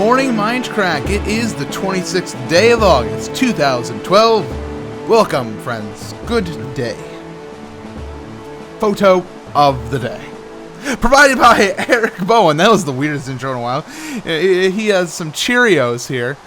morning, Mindcrack. It is the 26th day of August, 2012. Welcome, friends. Good day. Photo of the day. Provided by Eric Bowen. That was the weirdest intro in a while. He has some Cheerios here.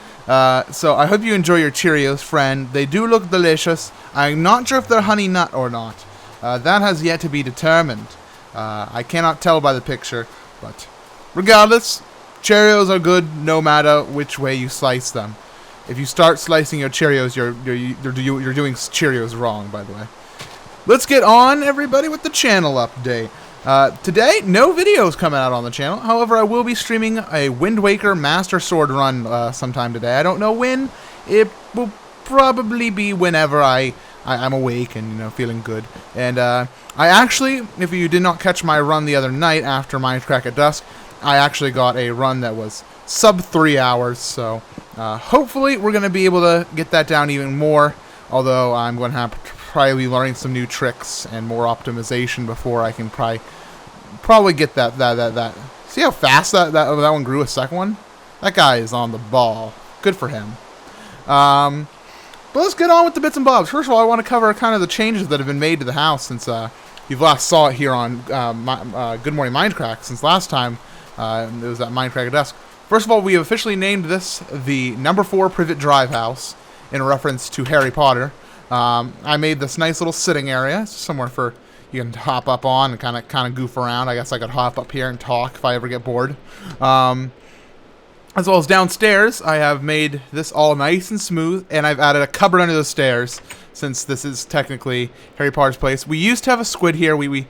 So I hope you enjoy your Cheerios, friend. They do look delicious. I'm not sure if they're honey nut or not. That has yet to be determined. I cannot tell by the picture, but regardless, Cheerios are good no matter which way you slice them. If you start slicing your Cheerios, you're doing Cheerios wrong, by the way. Let's get on, everybody, with the channel update. Today, no videos coming out on the channel. However, I will be streaming a Wind Waker Master Sword run sometime today. I don't know when. It will probably be whenever I'm awake and feeling good. And I actually, if you did not catch my run the other night after Mindcrack at dusk, I actually got a run that was sub 3 hours. So hopefully we're going to be able to get that down even more. Although I'm going to have to probably be learning some new tricks and more optimization before I can probably get that. See how fast that one grew, a second one? That guy is on the ball. Good for him. But let's get on with the bits and bobs. First of all, I want to cover kind of the changes that have been made to the house since you've last saw it here on Good Morning Mindcrack. Since last time it was at Mindcrack at dusk. First of all, we have officially named this the number 4 Privet Drive house in reference to Harry Potter. I made this nice little sitting area, somewhere for you can hop up on and kind of goof around. I guess I could hop up here and talk if I ever get bored. As well as downstairs, I have made this all nice and smooth, and I've added a cupboard under the stairs, since this is technically Harry Potter's place. We used to have a squid here. We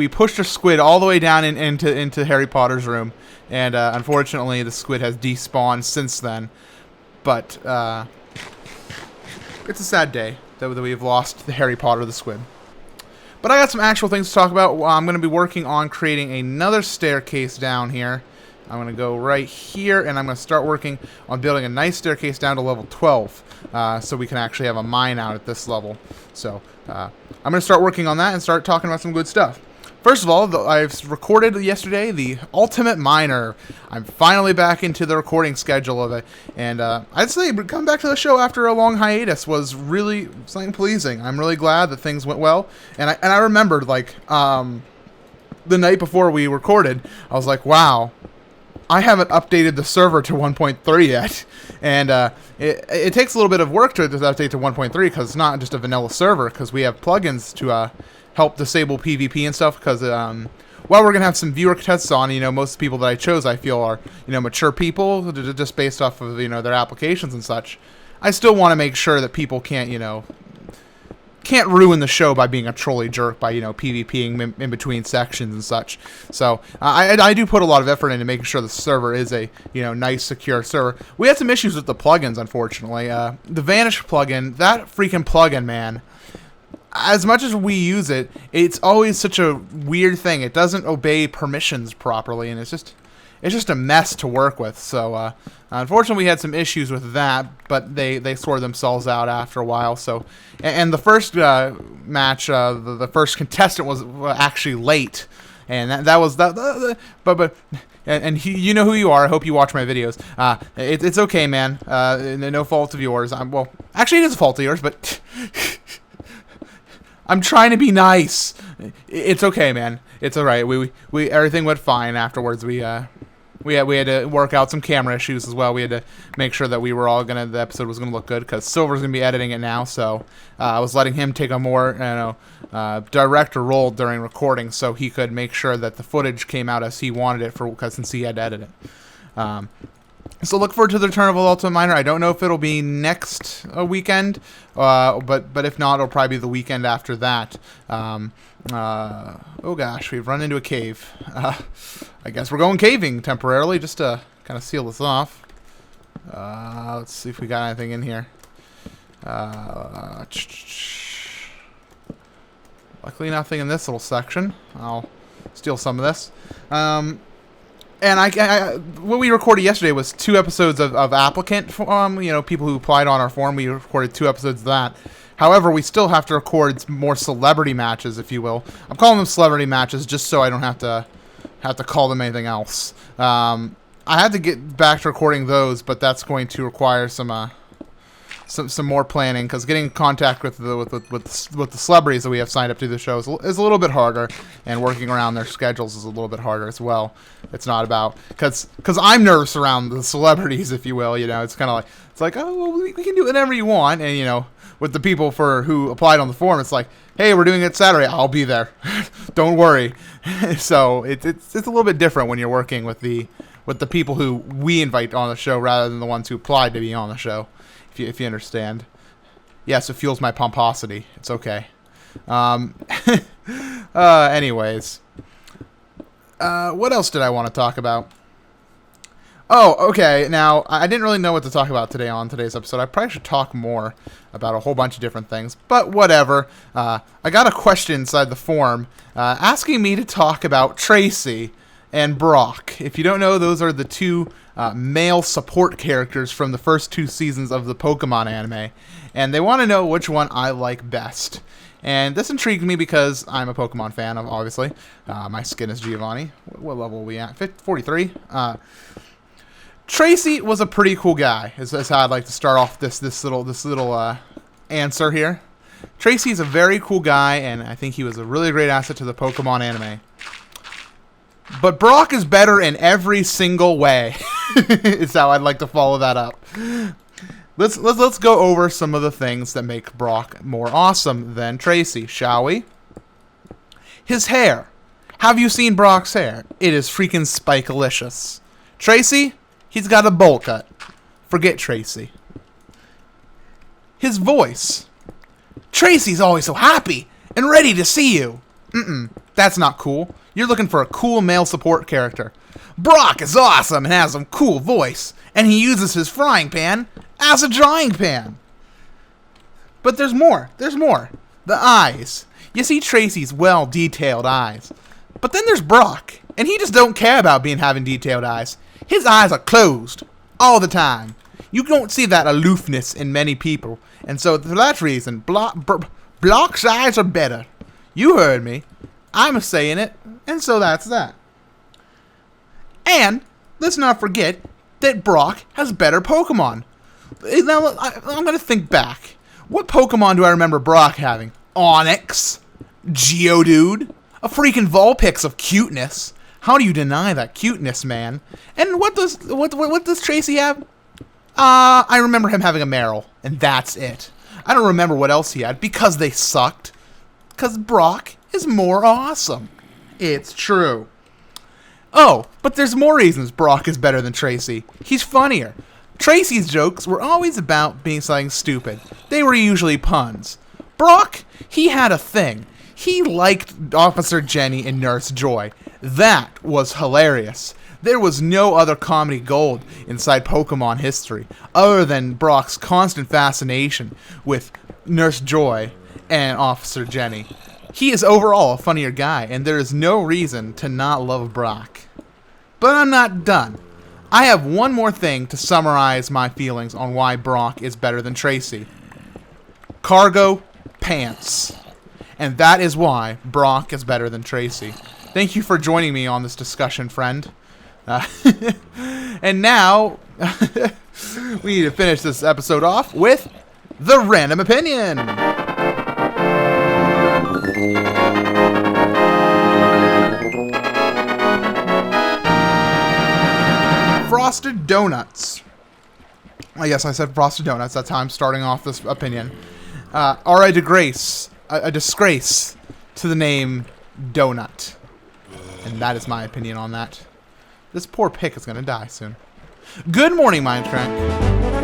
pushed a squid all the way down into Harry Potter's room, and unfortunately, the squid has despawned since then. But it's a sad day that we've lost the Harry Potter the squid. But I got some actual things to talk about. I'm going to be working on creating another staircase down here. I'm going to go right here, and I'm going to start working on building a nice staircase down to level 12, so we can actually have a mine out at this level. So I'm going to start working on that and start talking about some good stuff. First of all, I've recorded yesterday the Ultimate Miner. I'm finally back into the recording schedule of it, and I'd say coming back to the show after a long hiatus was really something pleasing. I'm really glad that things went well, and I remembered, like, the night before we recorded, I was like, wow, I haven't updated the server to 1.3 yet, and it takes a little bit of work to update to 1.3 because it's not just a vanilla server, because we have plugins to help disable PvP and stuff, because while we're going to have some viewer tests on, most of the people that I chose I feel are, mature people, just based off of, their applications and such. I still want to make sure that people can't ruin the show by being a trolly jerk by, PvPing in between sections and such. So I do put a lot of effort into making sure the server is a, nice, secure server. We had some issues with the plugins, unfortunately. The Vanish plugin, that freaking plugin, man. As much as we use it, it's always such a weird thing. It doesn't obey permissions properly, and it's just a mess to work with. So unfortunately, we had some issues with that, but they sorted themselves out after a while. So, and the first match, the first contestant was actually late, and that was that. But and you know who you are. I hope you watch my videos. It's okay, man. No fault of yours. Well, actually, it is a fault of yours, but. I'm trying to be nice. It's okay, man. It's all right. We everything went fine afterwards. We had to work out some camera issues as well. We had to make sure that the episode was gonna look good, because Silver's gonna be editing it now. So I was letting him take a more director role during recording, so he could make sure that the footage came out as he wanted it since he had to edit it. So look forward to the return of Ultimate Miner. I don't know if it'll be next weekend, but if not, it'll probably be the weekend after that. Oh gosh, we've run into a cave. I guess we're going caving temporarily just to kind of seal this off. Let's see if we got anything in here. Luckily nothing in this little section. I'll steal some of this. And what we recorded yesterday was 2 episodes of applicant, people who applied on our forum. We recorded 2 episodes of that. However, we still have to record more celebrity matches, if you will. I'm calling them celebrity matches just so I don't have to call them anything else. I had to get back to recording those, but that's going to require some more planning, because getting in contact with the celebrities that we have signed up to the show is a little bit harder, and working around their schedules is a little bit harder as well. It's not about because I'm nervous around the celebrities, if you will. You know, it's kind of like oh, well, we can do whatever you want, and you know, with the people who applied on the form, it's like, hey, we're doing it Saturday. I'll be there. Don't worry. So it's a little bit different when you're working with the people who we invite on the show rather than the ones who applied to be on the show. If you understand. Yes, it fuels my pomposity. It's okay. Anyways. What else did I want to talk about? Oh, okay. Now, I didn't really know what to talk about today on today's episode. I probably should talk more about a whole bunch of different things. But whatever. I got a question inside the form asking me to talk about Tracy and Brock. If you don't know, those are the two male support characters from the first 2 seasons of the Pokemon anime, and they want to know which one I like best. And this intrigued me because I'm a Pokemon fan, obviously. My skin is Giovanni. What level are we at? 43? Tracy was a pretty cool guy, is how I'd like to start off this little answer here. Tracy's a very cool guy, and I think he was a really great asset to the Pokemon anime. But Brock is better in every single way. Is how I'd like to follow that up. Let's go over some of the things that make Brock more awesome than Tracy, shall we? His hair. Have you seen Brock's hair? It is freaking spikelicious. Tracy, he's got a bowl cut. Forget Tracy. His voice. Tracy's always so happy and ready to see you. That's not cool. You're looking for a cool male support character. Brock is awesome and has a cool voice, and he uses his frying pan as a drying pan. But there's more. There's more. The eyes. You see Tracy's well-detailed eyes. But then there's Brock, and he just don't care about having detailed eyes. His eyes are closed all the time. You don't see that aloofness in many people, and so for that reason, Brock's eyes are better. You heard me. I'm saying it, and so that's that. And let's not forget that Brock has better Pokemon. Now, I'm going to think back. What Pokemon do I remember Brock having? Onix, Geodude, a freaking Vulpix of cuteness. How do you deny that cuteness, man? And what does Tracy have? I remember him having a Meryl, and that's it. I don't remember what else he had because they sucked. Because Brock is more awesome. It's true. Oh, but there's more reasons Brock is better than Tracy. He's funnier. Tracy's jokes were always about being something stupid. They were usually puns. Brock, he had a thing. He liked Officer Jenny and Nurse Joy. That was hilarious. There was no other comedy gold inside Pokemon history other than Brock's constant fascination with Nurse Joy and Officer Jenny. He is overall a funnier guy, and there is no reason to not love Brock. But I'm not done. I have one more thing to summarize my feelings on why Brock is better than Tracy. Cargo pants. And that is why Brock is better than Tracy. Thank you for joining me on this discussion, friend. And now, we need to finish this episode off with the random opinion. Frosted donuts. I guess I said frosted donuts. That's how I'm starting off this opinion. Are a disgrace to the name donut. And that is my opinion on that. This poor pig is going to die soon. Good morning, Mindcrack.